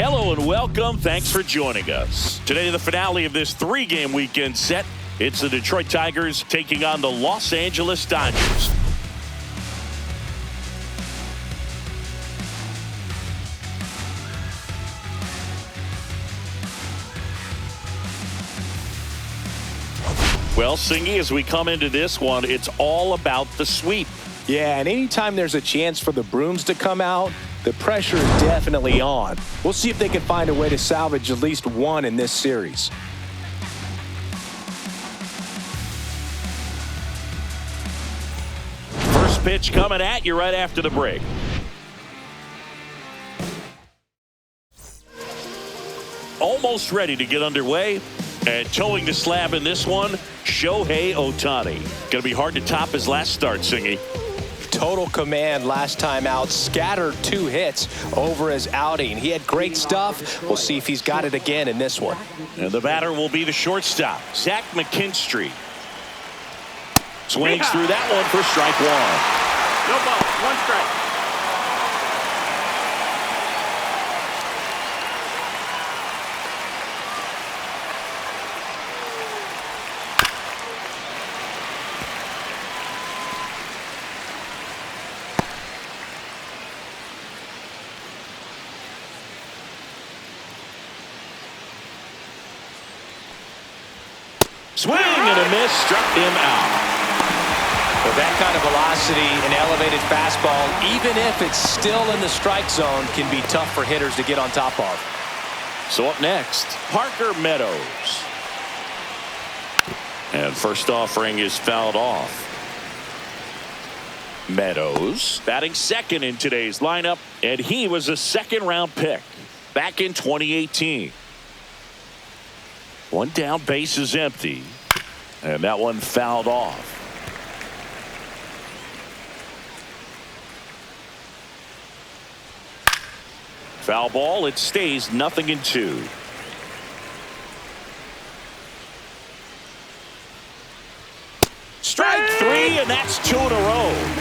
Hello and welcome. Thanks for joining us. Today, the finale of this three-game weekend set. It's the Detroit Tigers taking on the Los Angeles Dodgers. Well, Singy, as we come into this one, it's all about the sweep. Yeah, and anytime there's a chance for the brooms to come out, the pressure is definitely on. We'll see if they can find a way to salvage at least one in this series. First pitch coming at you right after the break. Almost ready to get underway. And towing the slab in this one, Shohei Ohtani. Going to be hard to top his last start, Singy. Total command last time out, scattered 2 hits over his outing. He had great stuff. We'll see if he's got it again in this one. And the batter will be the shortstop, Zach McKinstry. Swings through that one for strike one. No ball, 1 strike. Swing and a miss, struck him out. With that kind of velocity, an elevated fastball, even if it's still in the strike zone, can be tough for hitters to get on top of. So up next, Parker Meadows. And first offering is fouled off. Meadows batting second in today's lineup, and he was a second-round pick back in 2018. One down, base is empty, and that one fouled off. Foul ball, it stays 0-2. Strike 3, and that's 2 in a row.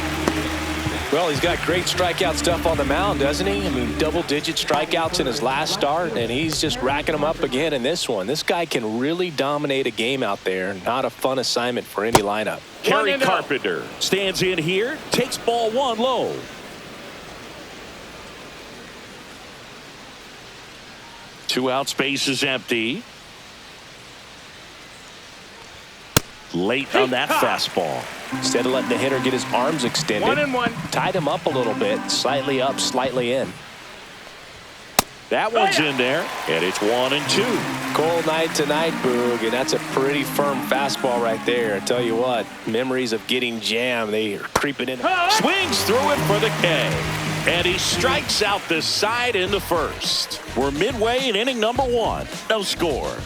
Well, he's got great strikeout stuff on the mound, doesn't he? I mean, double-digit strikeouts in his last start, and he's just racking them up again in this one. This guy can really dominate a game out there. Not a fun assignment for any lineup. Kerry Carpenter stands in here, takes ball 1 low. Two out, space is empty. Late on that fastball. Instead of letting the hitter get his arms extended, 1-1. tied him up a little bit, slightly up, slightly in. That one's in there, and it's 1-2. Cold night tonight, Boog, and that's a pretty firm fastball right there. I tell you what, memories of getting jammed, they are creeping in. Swings through it for the K, and he strikes out the side in the first. We're midway in inning number 1. No score.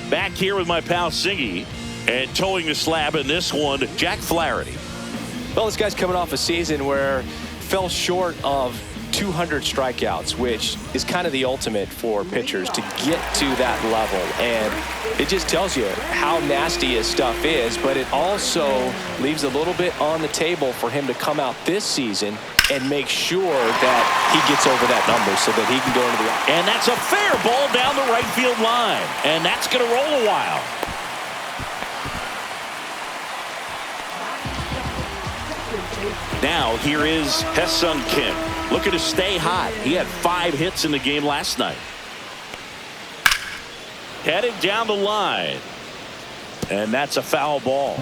Back here with my pal Singy, and towing the slab in this one, Jack Flaherty. Well, this guy's coming off a season where fell short of 200 strikeouts, which is kind of the ultimate for pitchers to get to that level. And it just tells you how nasty his stuff is, but it also leaves a little bit on the table for him to come out this season and make sure that he gets over that number so that he can go into the... And that's a fair ball down the right field line. And that's going to roll a while. Now here is Ha-Seong Kim, looking to stay hot. He had 5 hits in the game last night. Headed down the line. And that's a foul ball.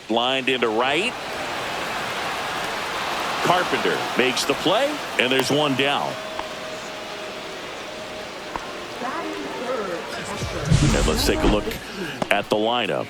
Lined into right. Carpenter makes the play, and there's one down. And let's take a look at the lineup.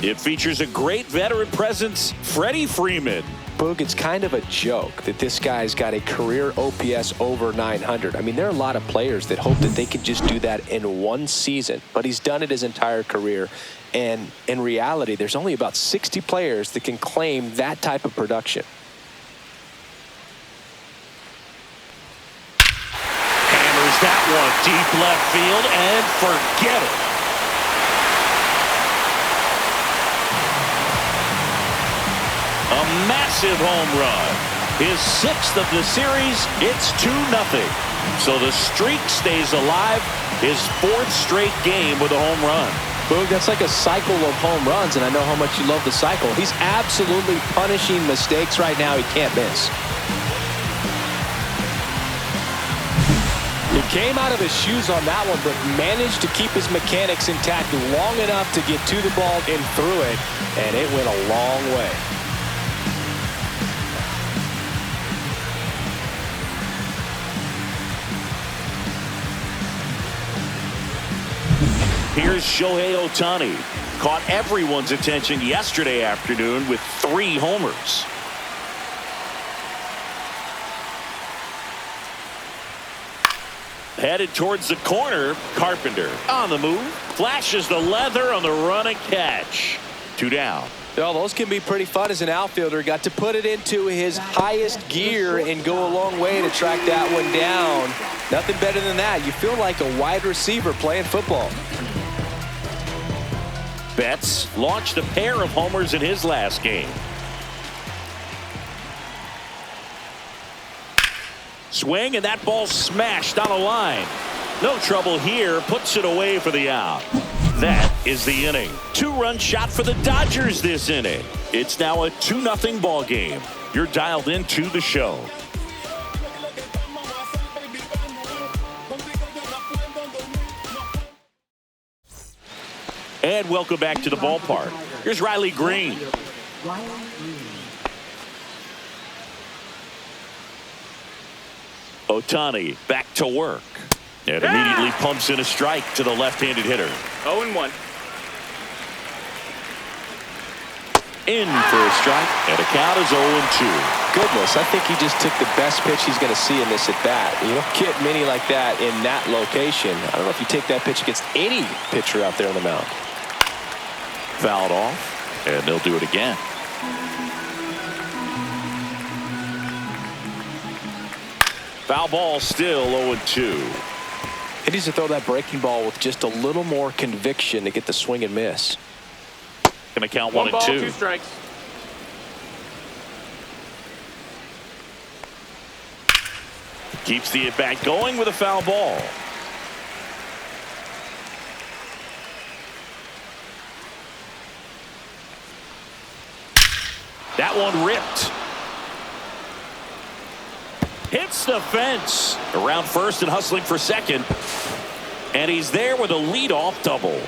It features a great veteran presence, Freddie Freeman. Boog, it's kind of a joke that this guy's got a career OPS over 900. I mean, there are a lot of players that hope that they can just do that in one season, but he's done it his entire career. And in reality, there's only about 60 players that can claim that type of production. Hammers that one deep left field and forget it. A massive home run. His 6th of the series. It's 2-0. So the streak stays alive. His 4th straight game with a home run. Boog, that's like a cycle of home runs, and I know how much you love the cycle. He's absolutely punishing mistakes right now. He can't miss. He came out of his shoes on that one, but managed to keep his mechanics intact long enough to get to the ball and through it, and it went a long way. Here's Shohei Ohtani. Caught everyone's attention yesterday afternoon with 3 homers. Headed towards the corner. Carpenter on the move. Flashes the leather on the run and catch. 2 down. Well, those can be pretty fun as an outfielder. Got to put it into his highest gear and go a long way to track that one down. Nothing better than that. You feel like a wide receiver playing football. Betts launched a pair of homers in his last game. Swing, and that ball smashed on a line. No trouble here. Puts it away for the out. That is the inning. 2-run shot for the Dodgers this inning. It's now a 2-0 ball game. You're dialed into the show. And welcome back to the ballpark. Here's Riley Green. Ohtani back to work. And immediately pumps in a strike to the left-handed hitter. 0-1. In for a strike, and a count is 0-2. Goodness, I think he just took the best pitch he's going to see in this at-bat. You don't get many like that in that location. I don't know if you take that pitch against any pitcher out there on the mound. Fouled off, and they'll do it again. Foul ball, still 0-2. He needs to throw that breaking ball with just a little more conviction to get the swing and miss. Going to count 1 ball, 1-2. 2 strikes. Keeps the at-bat going with a foul ball. That one ripped. Hits the fence. Around first and hustling for second. And he's there with a leadoff double.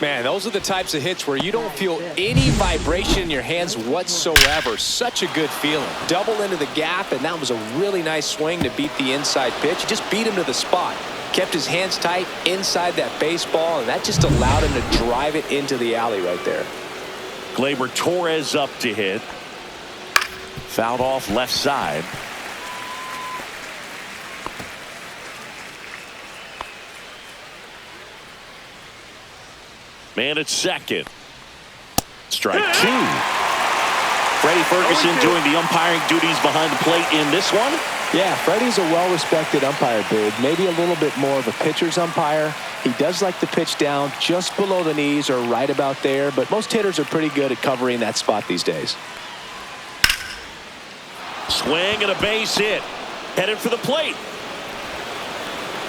Man, those are the types of hits where you don't feel any vibration in your hands whatsoever. Such a good feeling. Double into the gap, and that was a really nice swing to beat the inside pitch. He just beat him to the spot. Kept his hands tight inside that baseball, and that just allowed him to drive it into the alley right there. Gleyber Torres up to hit. Fouled off left side. Man at second. Strike 2. Freddie Ferguson doing the umpiring duties behind the plate in this one. Yeah, Freddie's a well-respected umpire, dude. Maybe a little bit more of a pitcher's umpire. He does like the pitch down just below the knees or right about there, but most hitters are pretty good at covering that spot these days. Swing and a base hit. Headed for the plate.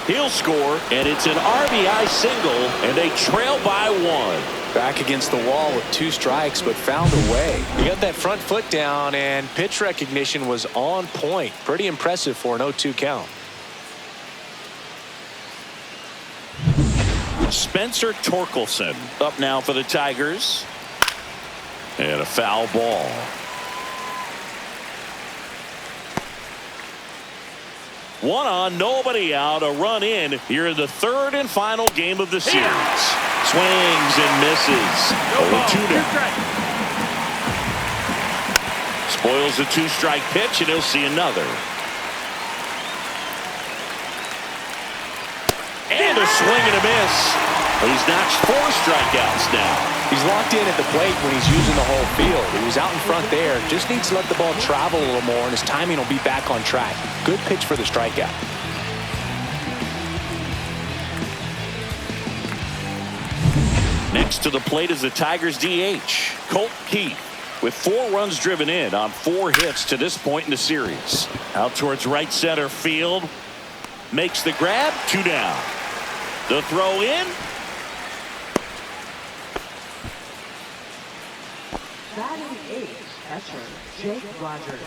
He'll score, and it's an RBI single, and they trail by 1. Back against the wall with 2 strikes, but found a way. He got that front foot down, and pitch recognition was on point. Pretty impressive for an 0-2 count. Spencer Torkelson up now for the Tigers. And a foul ball. One on, nobody out, a run in here in the 3rd and final game of the series. Swings and misses. 0-2 now. Spoils a 2-strike pitch, and he'll see another. And a swing and a miss. He's notched 4 strikeouts now. He's locked in at the plate when he's using the whole field. He was out in front there. Just needs to let the ball travel a little more, and his timing will be back on track. Good pitch for the strikeout. Next to the plate is the Tigers DH, Colt Keith, with 4 runs driven in on 4 hits to this point in the series. Out towards right center field. Makes the grab. 2 down. The throw in. Batting 8, catcher, Jake Rogers.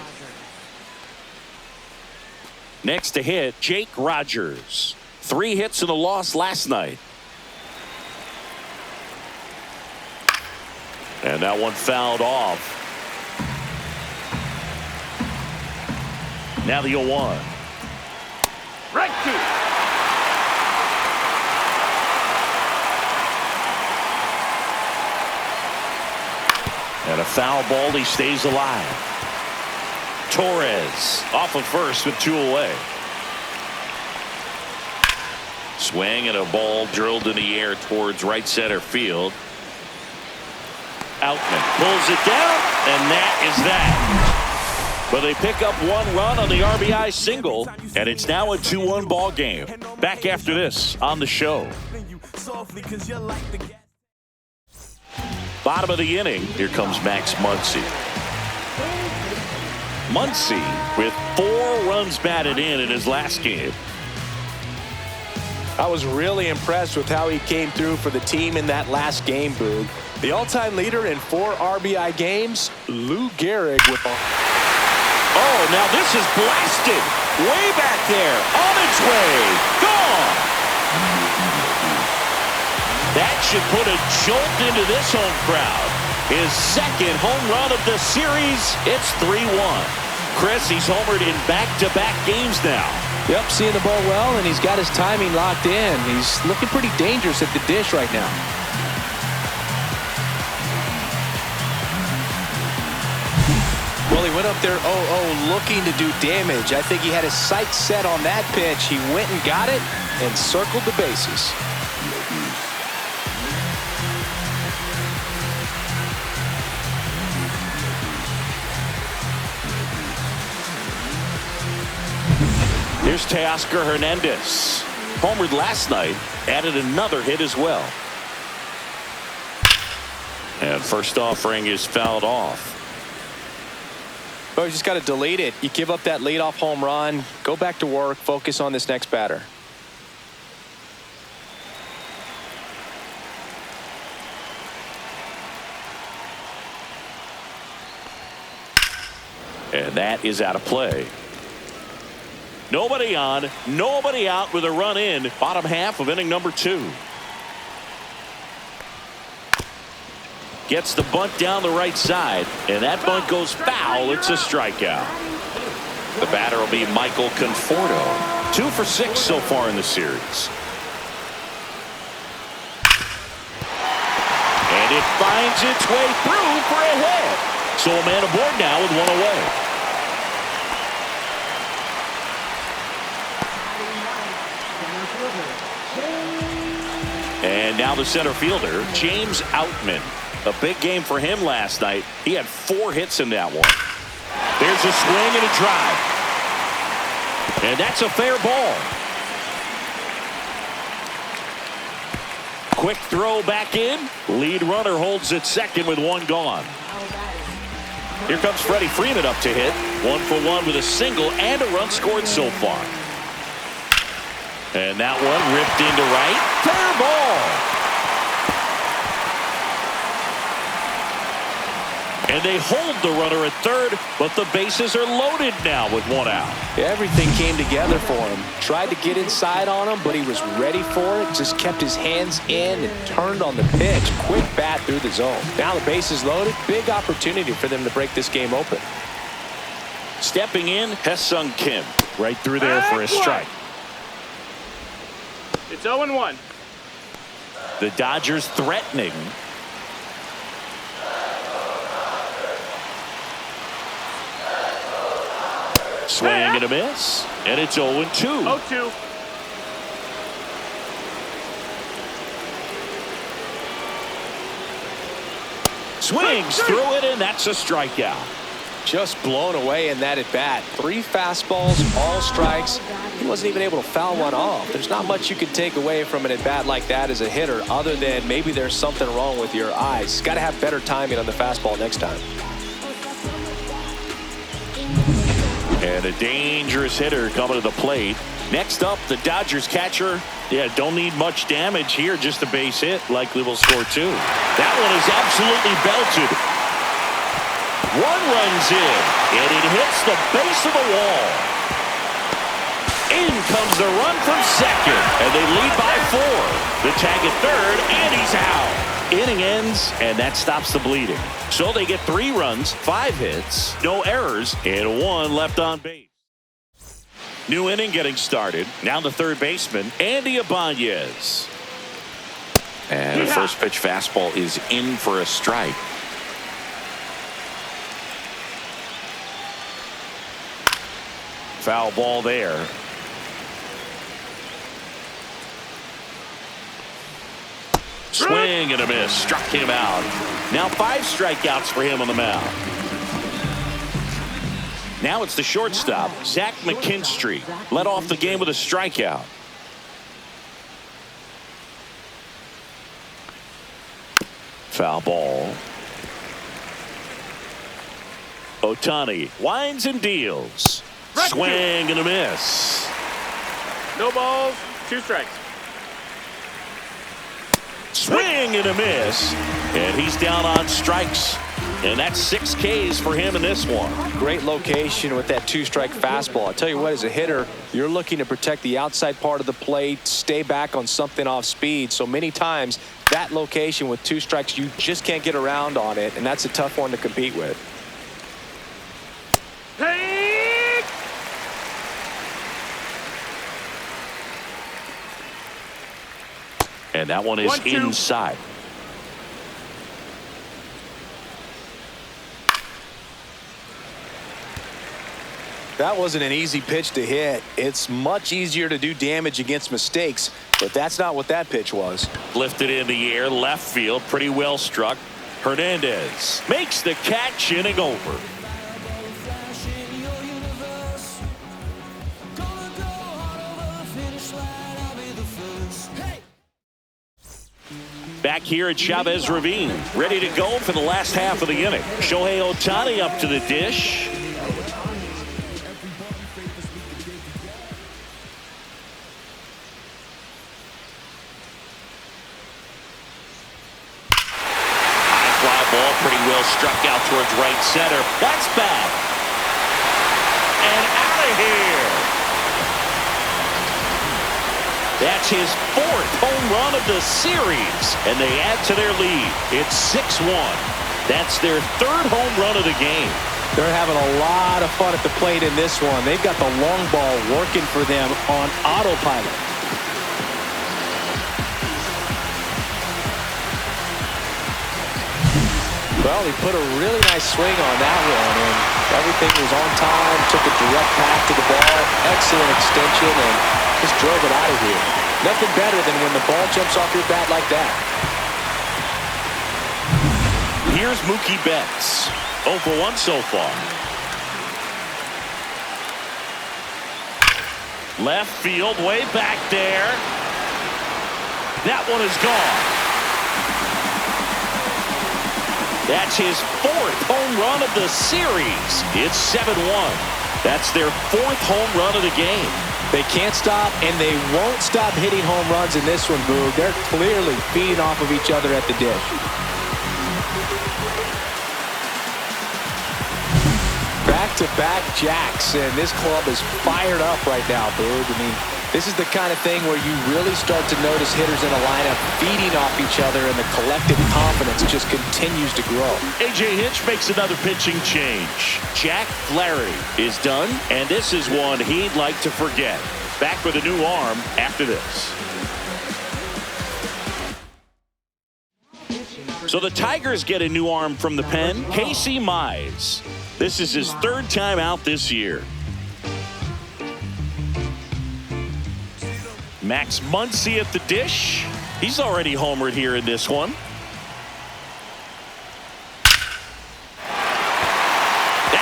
Next to hit, Jake Rogers. 3 hits and a loss last night. And that one fouled off. Now the 0-1. Right to. And a foul ball. He stays alive. Torres off of first with 2 away. Swing and a ball drilled in the air towards right center field. Outman pulls it down, and that is that. But they pick up 1 run on the RBI single, and it's now a 2-1 ball game. Back after this on the show. Bottom of the inning, here comes Max Muncy. Muncy with 4 runs batted in his last game. I was really impressed with how he came through for the team in that last game, Boog. The all-time leader in 4 RBI games, Lou Gehrig with a... Oh, now this is blasted. Way back there. On its way. Gone. That should put a jolt into this home crowd. His 2nd home run of the series. It's 3-1. Chris, he's homered in back-to-back games now. Yep, seeing the ball well, and he's got his timing locked in. He's looking pretty dangerous at the dish right now. Well, he went up there 0-0 looking to do damage. I think he had his sights set on that pitch. He went and got it and circled the bases. Here's Teoscar Hernandez. Homered last night, added another hit as well. And first offering is fouled off. Oh, you just got to delete it. You give up that leadoff home run, go back to work, focus on this next batter. And that is out of play. Nobody on, nobody out with a run in. Bottom half of inning number 2. Gets the bunt down the right side, and that bunt goes foul. It's a strikeout. The batter will be Michael Conforto. 2 for 6 so far in the series. And it finds its way through for a hit. So a man aboard now with 1 away. And now the center fielder, James Outman. A big game for him last night. He had 4 hits in that one. There's a swing and a drive. And that's a fair ball. Quick throw back in. Lead runner holds at second with 1 gone. Here comes Freddie Freeman up to hit. 1 for 1 with a single and a run scored so far. And that one ripped into right. Fair ball. And they hold the runner at third, but the bases are loaded now with 1 out. Everything came together for him. Tried to get inside on him, but he was ready for it. Just kept his hands in and turned on the pitch. Quick bat through the zone. Now the bases loaded. Big opportunity for them to break this game open. Stepping in, Hesung Kim. Right through there for a strike. It's 0-1. The Dodgers threatening. Swing and a miss. And it's 0-2. 0-2. Swings through it, and that's a strikeout. Just blown away in that at bat. 3 fastballs, all strikes. He wasn't even able to foul one off. There's not much you can take away from an at bat like that as a hitter, other than maybe there's something wrong with your eyes. Got to have better timing on the fastball next time. And a dangerous hitter coming to the plate. Next up, the Dodgers catcher. Yeah, don't need much damage here, just a base hit. Likely will score 2. That one is absolutely belted. 1 runs in, and it hits the base of the wall. In comes the run from second, and they lead by 4. The tag at third, and he's out. Inning ends, and that stops the bleeding. So they get 3 runs, 5 hits, no errors, and 1 left on base. New inning getting started. Now the third baseman, Andy Ibanez. And the first pitch fastball is in for a strike. Foul ball there. Swing and a miss. Struck him out. Now 5 strikeouts for him on the mound. Now it's the shortstop, Zach McKinstry. Led off the game with a strikeout. Foul ball. Ohtani winds and deals. Swing and a miss. No balls, 2 strikes. Swing and a miss. And he's down on strikes. And that's 6 Ks for him in this one. Great location with that 2-strike fastball. I tell you what, as a hitter, you're looking to protect the outside part of the plate, stay back on something off speed. So many times, that location with 2 strikes, you just can't get around on it, and that's a tough one to compete with. Take! And that one is 1-2. inside. That wasn't an easy pitch to hit. It's much easier to do damage against mistakes, but that's not what that pitch was. Lifted in the air, left field, pretty well struck. Hernandez makes the catch, inning over. Back here at Chavez Ravine, ready to go for the last half of the inning. Shohei Ohtani up to the dish. Pretty well struck out towards right center. That's bad. And out of here. That's his 4th home run of the series. And they add to their lead. It's 6-1. That's their 3rd home run of the game. They're having a lot of fun at the plate in this one. They've got the long ball working for them on autopilot. Well, he put a really nice swing on that one, and everything was on time, took a direct path to the ball, excellent extension, and just drove it out of here. Nothing better than when the ball jumps off your bat like that. Here's Mookie Betts. 0 for 1 so far. Left field, way back there. That one is gone. That's his 4th home run of the series. It's 7-1. That's their 4th home run of the game. They can't stop, and they won't stop hitting home runs in this one, Boog. They're clearly feeding off of each other at the dish. Back-to-back jacks, and this club is fired up right now, Boog. I mean, this is the kind of thing where you really start to notice hitters in a lineup feeding off each other, and the collective confidence just continues to grow. A.J. Hinch makes another pitching change. Jack Flaherty is done, and this is one he'd like to forget. Back with a new arm after this. So the Tigers get a new arm from the pen, Casey Mize. This is his 3rd time out this year. Max Muncy at the dish. He's already homered here in this one.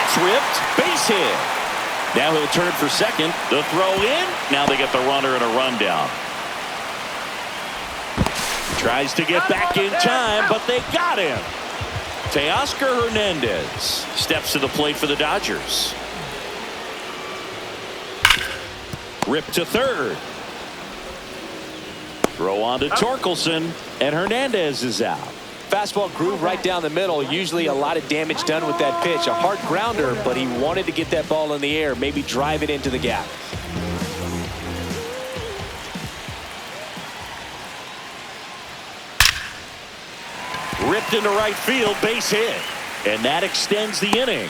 That's ripped. Base hit. Now he'll turn for second. The throw in. Now they get the runner and a rundown. Tries to get back in time, but they got him. Teoscar Hernandez steps to the plate for the Dodgers. Ripped to third. Throw on to Torkelson, and Hernandez is out. Fastball groove right down the middle. Usually a lot of damage done with that pitch. A hard grounder, but he wanted to get that ball in the air, maybe drive it into the gap. Ripped into right field, base hit. And that extends the inning.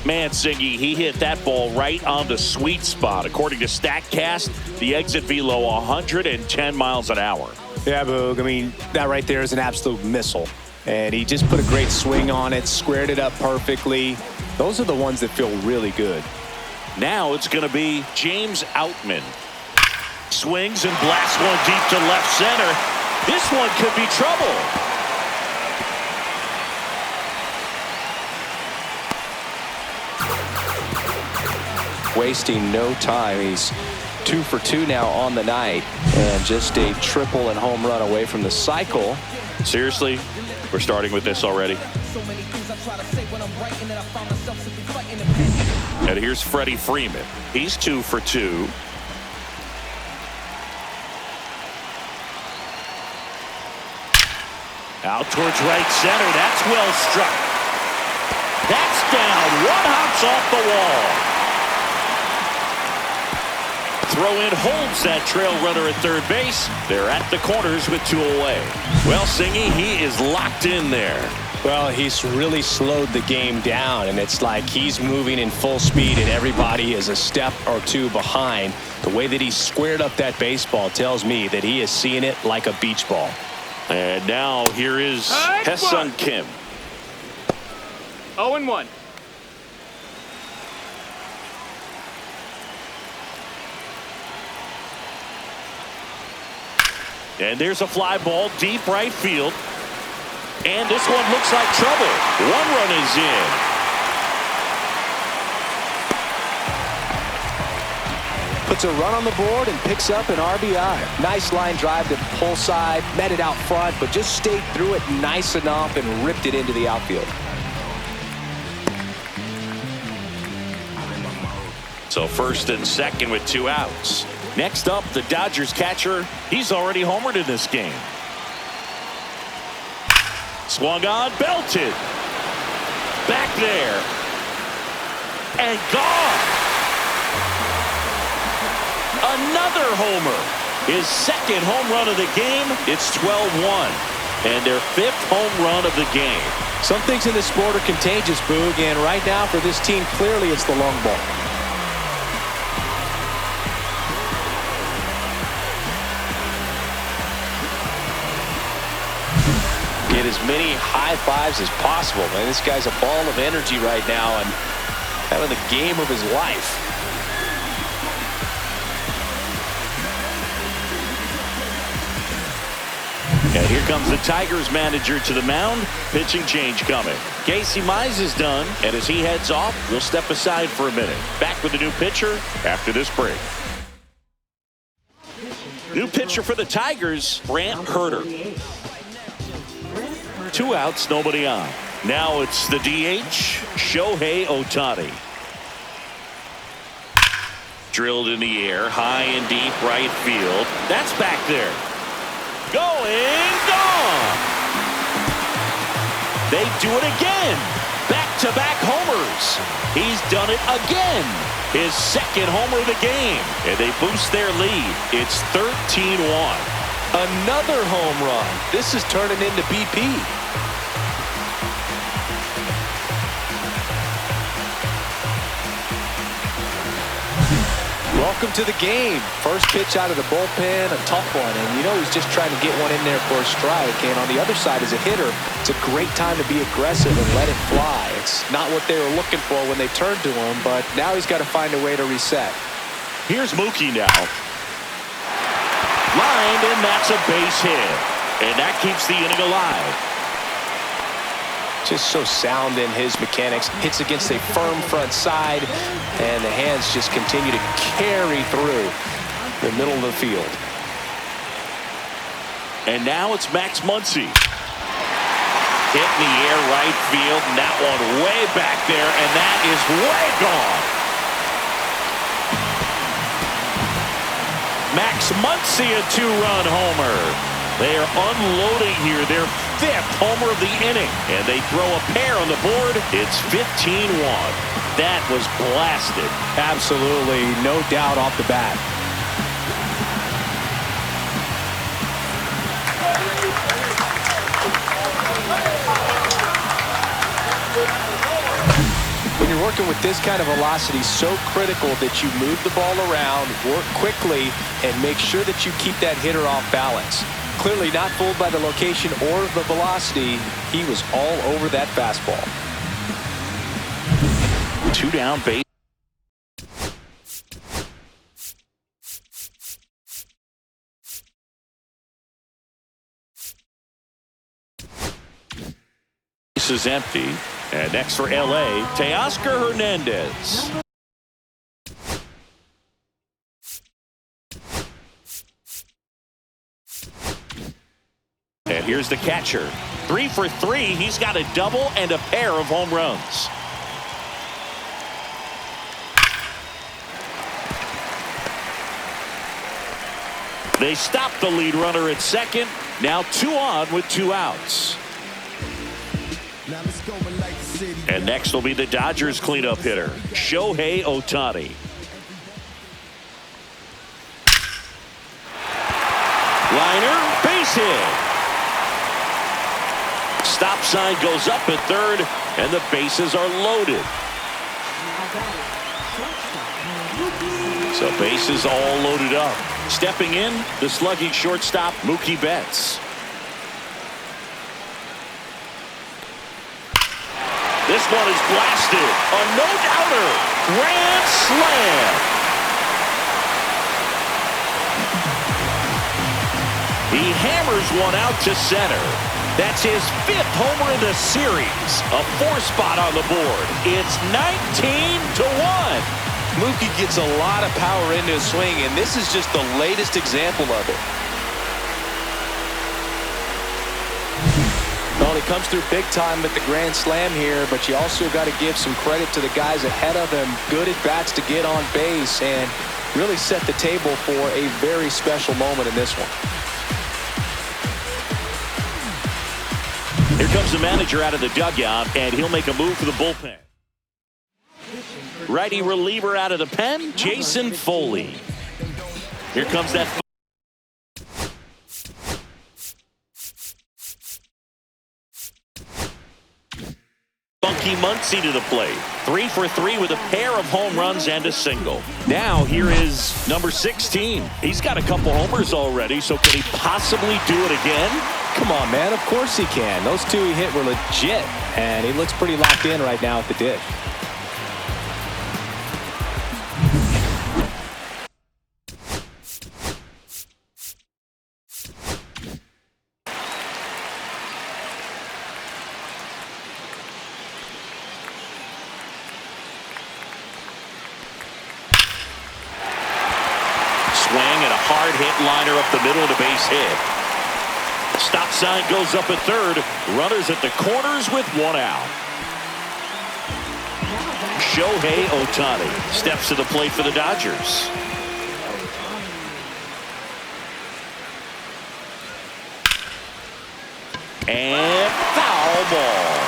Mancini, he hit that ball right on the sweet spot. According to StatCast, the exit velo 110 miles an hour. Yeah, Boog. I mean, that right there is an absolute missile. And he just put a great swing on it, squared it up perfectly. Those are the ones that feel really good. Now it's going to be James Outman. Swings and blasts one deep to left center. This one could be trouble. Wasting no time. He's 2 for 2 now on the night, and just a triple and home run away from the cycle. Seriously, we're starting with this already. And here's Freddie Freeman. He's 2 for 2. Out towards right center. That's well struck. That's down. One hops off the wall. Throw in holds that trail runner at third base. They're at the corners with 2 away. Well, Singy, he is locked in there. Well, he's really slowed the game down, and it's like he's moving in full speed and everybody is a step or 2 behind. The way that he squared up that baseball tells me that he is seeing it like a beach ball. And now here is Hesung Kim. 0-1. And there's a fly ball deep right field. And this one looks like trouble. 1 run is in. Puts a run on the board and picks up an RBI. Nice line drive to pull side, met it out front, but just stayed through it nice enough and ripped it into the outfield. So first and second with 2 outs. Next up, the Dodgers catcher. He's already homered in this game. Swung on, belted. Back there. And gone. Another homer. His second home run of the game. It's 12-1. And their 5th home run of the game. Some things in this sport are contagious, Boog, and right now for this team, clearly it's the long ball. Get as many high fives as possible, man. This guy's a ball of energy right now and having the game of his life. And here comes the Tigers manager to the mound. Pitching change coming. Casey Mize is done, and as he heads off, we'll step aside for a minute. Back with the new pitcher after this break. New pitcher for the Tigers, Brant Herter. 2 outs, nobody on. Now it's the DH, Shohei Ohtani. Drilled in the air, high and deep right field. That's back there. Going, gone. They do it again. Back-to-back homers. He's done it again. His 2nd homer of the game. And they boost their lead. It's 13-1. Another home run. This is turning into BP. Welcome to the game. First pitch out of the bullpen, a tough one. And you know he's just trying to get one in there for a strike. And on the other side, as a hitter, it's a great time to be aggressive and let it fly. It's not what they were looking for when they turned to him, but now he's got to find a way to reset. Here's Mookie now. Lined, and that's a base hit. And that keeps the inning alive. Just so sound in his mechanics. Hits against a firm front side, and the hands just continue to carry through the middle of the field. And now it's Max Muncy. Hit in the air right field, and that one way back there, and that is way gone. Max Muncy, a two-run homer. They are unloading here their 5th homer of the inning, and they throw a pair on the board. It's 15-1. That was blasted. Absolutely, no doubt off the bat. When you're working with this kind of velocity, so critical that you move the ball around, work quickly, and make sure that you keep that hitter off balance. Clearly not fooled by the location or the velocity. He was all over that fastball. 2 down, base. This is empty. And next for LA, Teoscar Hernandez. And here's the catcher. 3 for 3. He's got a double and a pair of home runs. They stop the lead runner at second. Now 2 on with 2 outs. And next will be the Dodgers cleanup hitter, Shohei Ohtani. Liner, base hit. Stop sign goes up at third, and the bases are loaded. So bases all loaded up. Stepping in, the slugging shortstop, Mookie Betts. This one is blasted. A no-doubter. Grand slam. He hammers one out to center. That's his 5th homer in the series. A 4-spot on the board. It's 19-1. Mookie gets a lot of power into his swing, and this is just the latest example of it. Well, he comes through big time with the grand slam here, but you also got to give some credit to the guys ahead of him. Good at-bats to get on base and really set the table for a very special moment in this one. Here comes the manager out of the dugout, and he'll make a move for the bullpen. Righty reliever out of the pen, Jason Foley. Here comes that. Funky Muncy to the plate. 3 for 3 with a pair of home runs and a single. Now here is number 16. He's got a couple homers already, so can he possibly do it again? Come on, man. Of course he can. Those 2 he hit were legit, and he looks pretty locked in right now at the dish. Swing and a hard hit liner up the middle of the base hit. Stop sign goes up at third. Runners at the corners with 1 out. Shohei Ohtani steps to the plate for the Dodgers. And foul ball.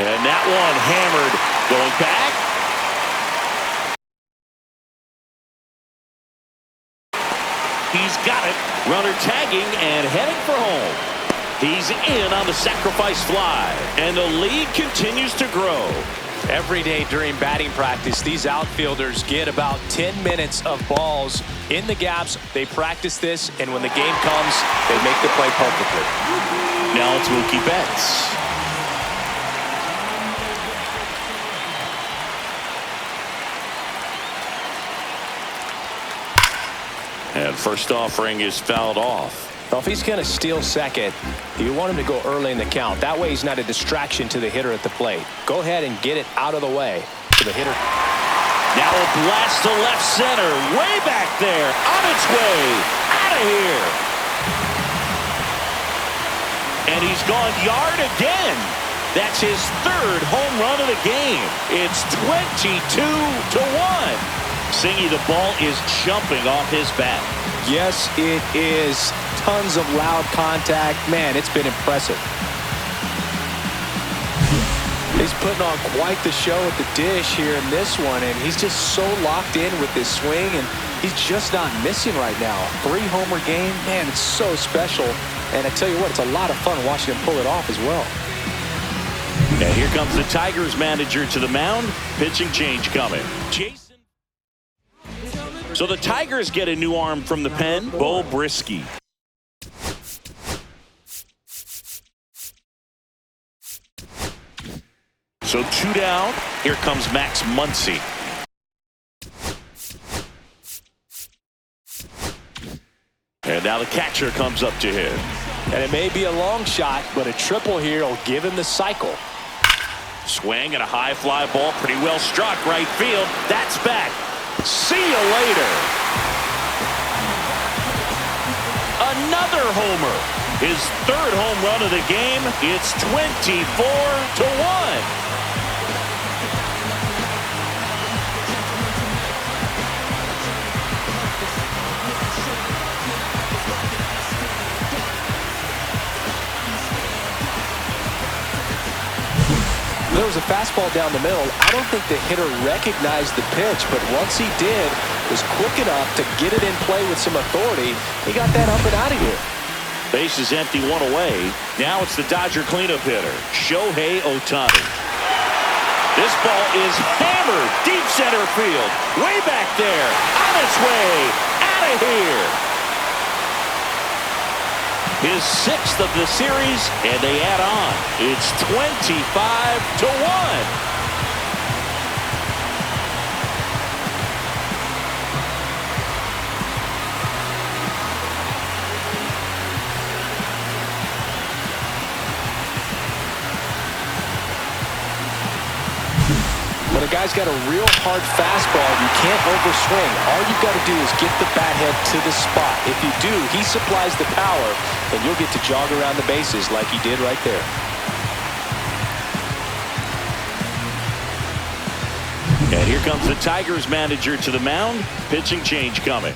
And that one hammered. Going back. He's got it. Runner tagging and heading for home. He's in on the sacrifice fly. And the lead continues to grow. Every day during batting practice, these outfielders get about 10 minutes of balls in the gaps. They practice this, and when the game comes, they make the play perfectly. Now it's Mookie Betts. And first offering is fouled off. Well, if he's going to steal second, you want him to go early in the count. That way he's not a distraction to the hitter at the plate. Go ahead and get it out of the way to the hitter. Now a blast to left center. Way back there. On its way. Out of here. And he's gone yard again. That's his third home run of the game. It's 22-1. Singy, the ball is jumping off his bat. Yes, it is. Tons of loud contact. Man, it's been impressive. He's putting on quite the show at the dish here in this one, and he's just so locked in with this swing, and he's just not missing right now. 3-homer game, man, it's so special. And I tell you what, it's a lot of fun watching him pull it off as well. And here comes the Tigers manager to the mound. Pitching change coming. Jason. So the Tigers get a new arm from the pen, Bo Brisky. So 2 down. Here comes Max Muncy. And now the catcher comes up to him. And it may be a long shot, but a triple here will give him the cycle. Swing and a high fly ball. Pretty well struck right field. That's back. See you later. Another homer. His third home run of the game. It's 24-1. There was a fastball down the middle. I don't think the hitter recognized the pitch, but once he did, was quick enough to get it in play with some authority. He got that up and out of here. Base is empty, 1 away. Now it's the Dodger cleanup hitter, Shohei Ohtani. This ball is hammered deep center field. Way back there. On its way. Out of here. His 6th of the series, and they add on. It's 25-1. When a guy's got a real hard fastball, you can't overswing. All you've got to do is get the bat head to the spot. If you do, he supplies the power, and you'll get to jog around the bases like he did right there. And here comes the Tigers manager to the mound. Pitching change coming.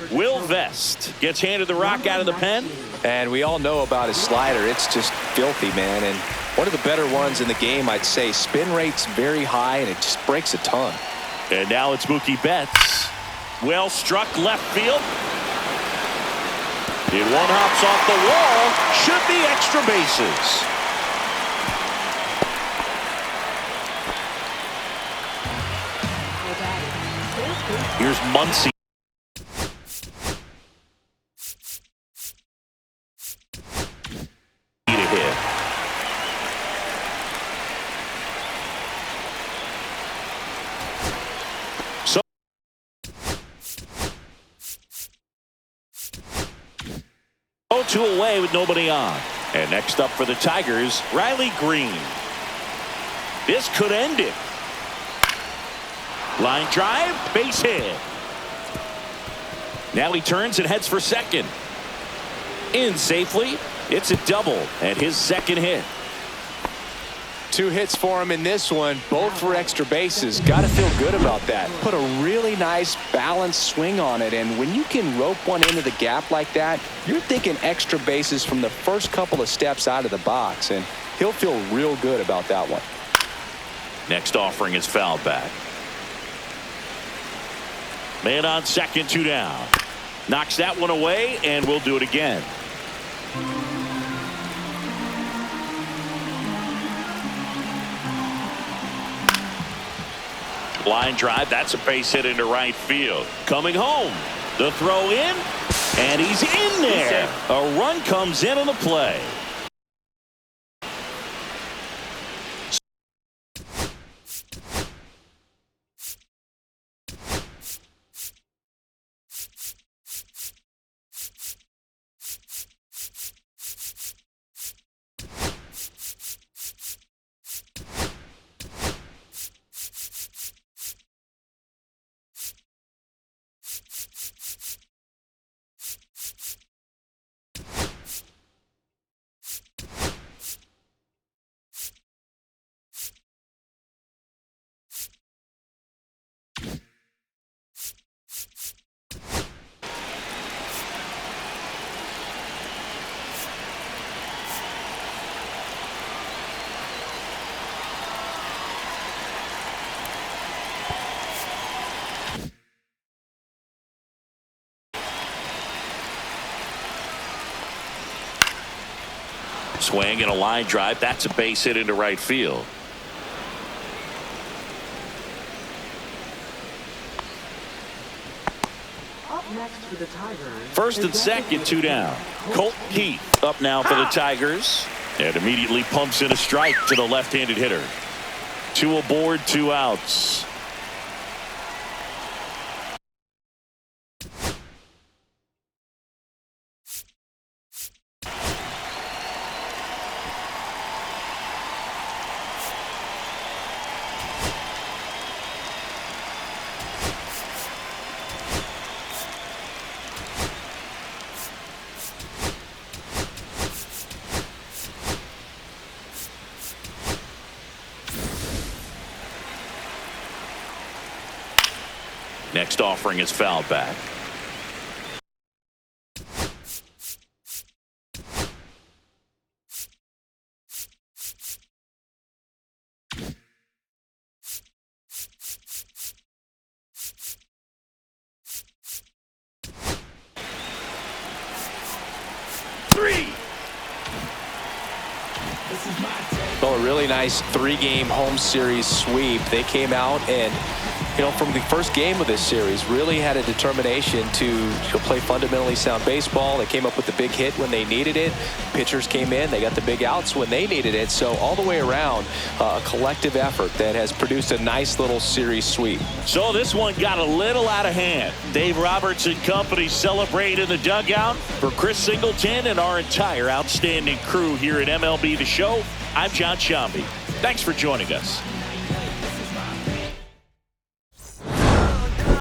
Will Vest gets handed the rock out of the pen. And we all know about his slider. It's just filthy, man. And one of the better ones in the game, I'd say. Spin rate's very high, and it just breaks a ton. And now it's Mookie Betts. Well struck left field. It one hops off the wall. Should be extra bases. Here's Muncy. Two away with nobody on. And next up for the Tigers, Riley Green. This could end it. Line drive, base hit. Now he turns and heads for second. In safely. It's a double and his second hit. 2 hits for him in this one, both for extra bases. Got to feel good about that. Put a really nice balanced swing on it, and when you can rope one into the gap like that, you're thinking extra bases from the first couple of steps out of the box, and he'll feel real good about that one. Next offering is fouled back. Man on second, 2 down. Knocks that one away, and we'll do it again. Line drive, that's a base hit into right field. Coming home, the throw in, and he's in there. A run comes in on the play. Swing and a line drive. That's a base hit into right field. Up next for the Tigers. First and second, 2 down. Colt Keith up now for the Tigers. And immediately pumps in a strike to the left-handed hitter. 2 aboard, 2 outs. Next offering is fouled back. Well, a really nice 3-game home series sweep. They came out and, from the first game of this series, really had a determination to play fundamentally sound baseball. They came up with the big hit when they needed it. Pitchers came in. They got the big outs when they needed it. So all the way around, a collective effort that has produced a nice little series sweep. So this one got a little out of hand. Dave Roberts and company celebrate in the dugout. For Chris Singleton and our entire outstanding crew here at MLB The Show, I'm John Sciambi. Thanks for joining us.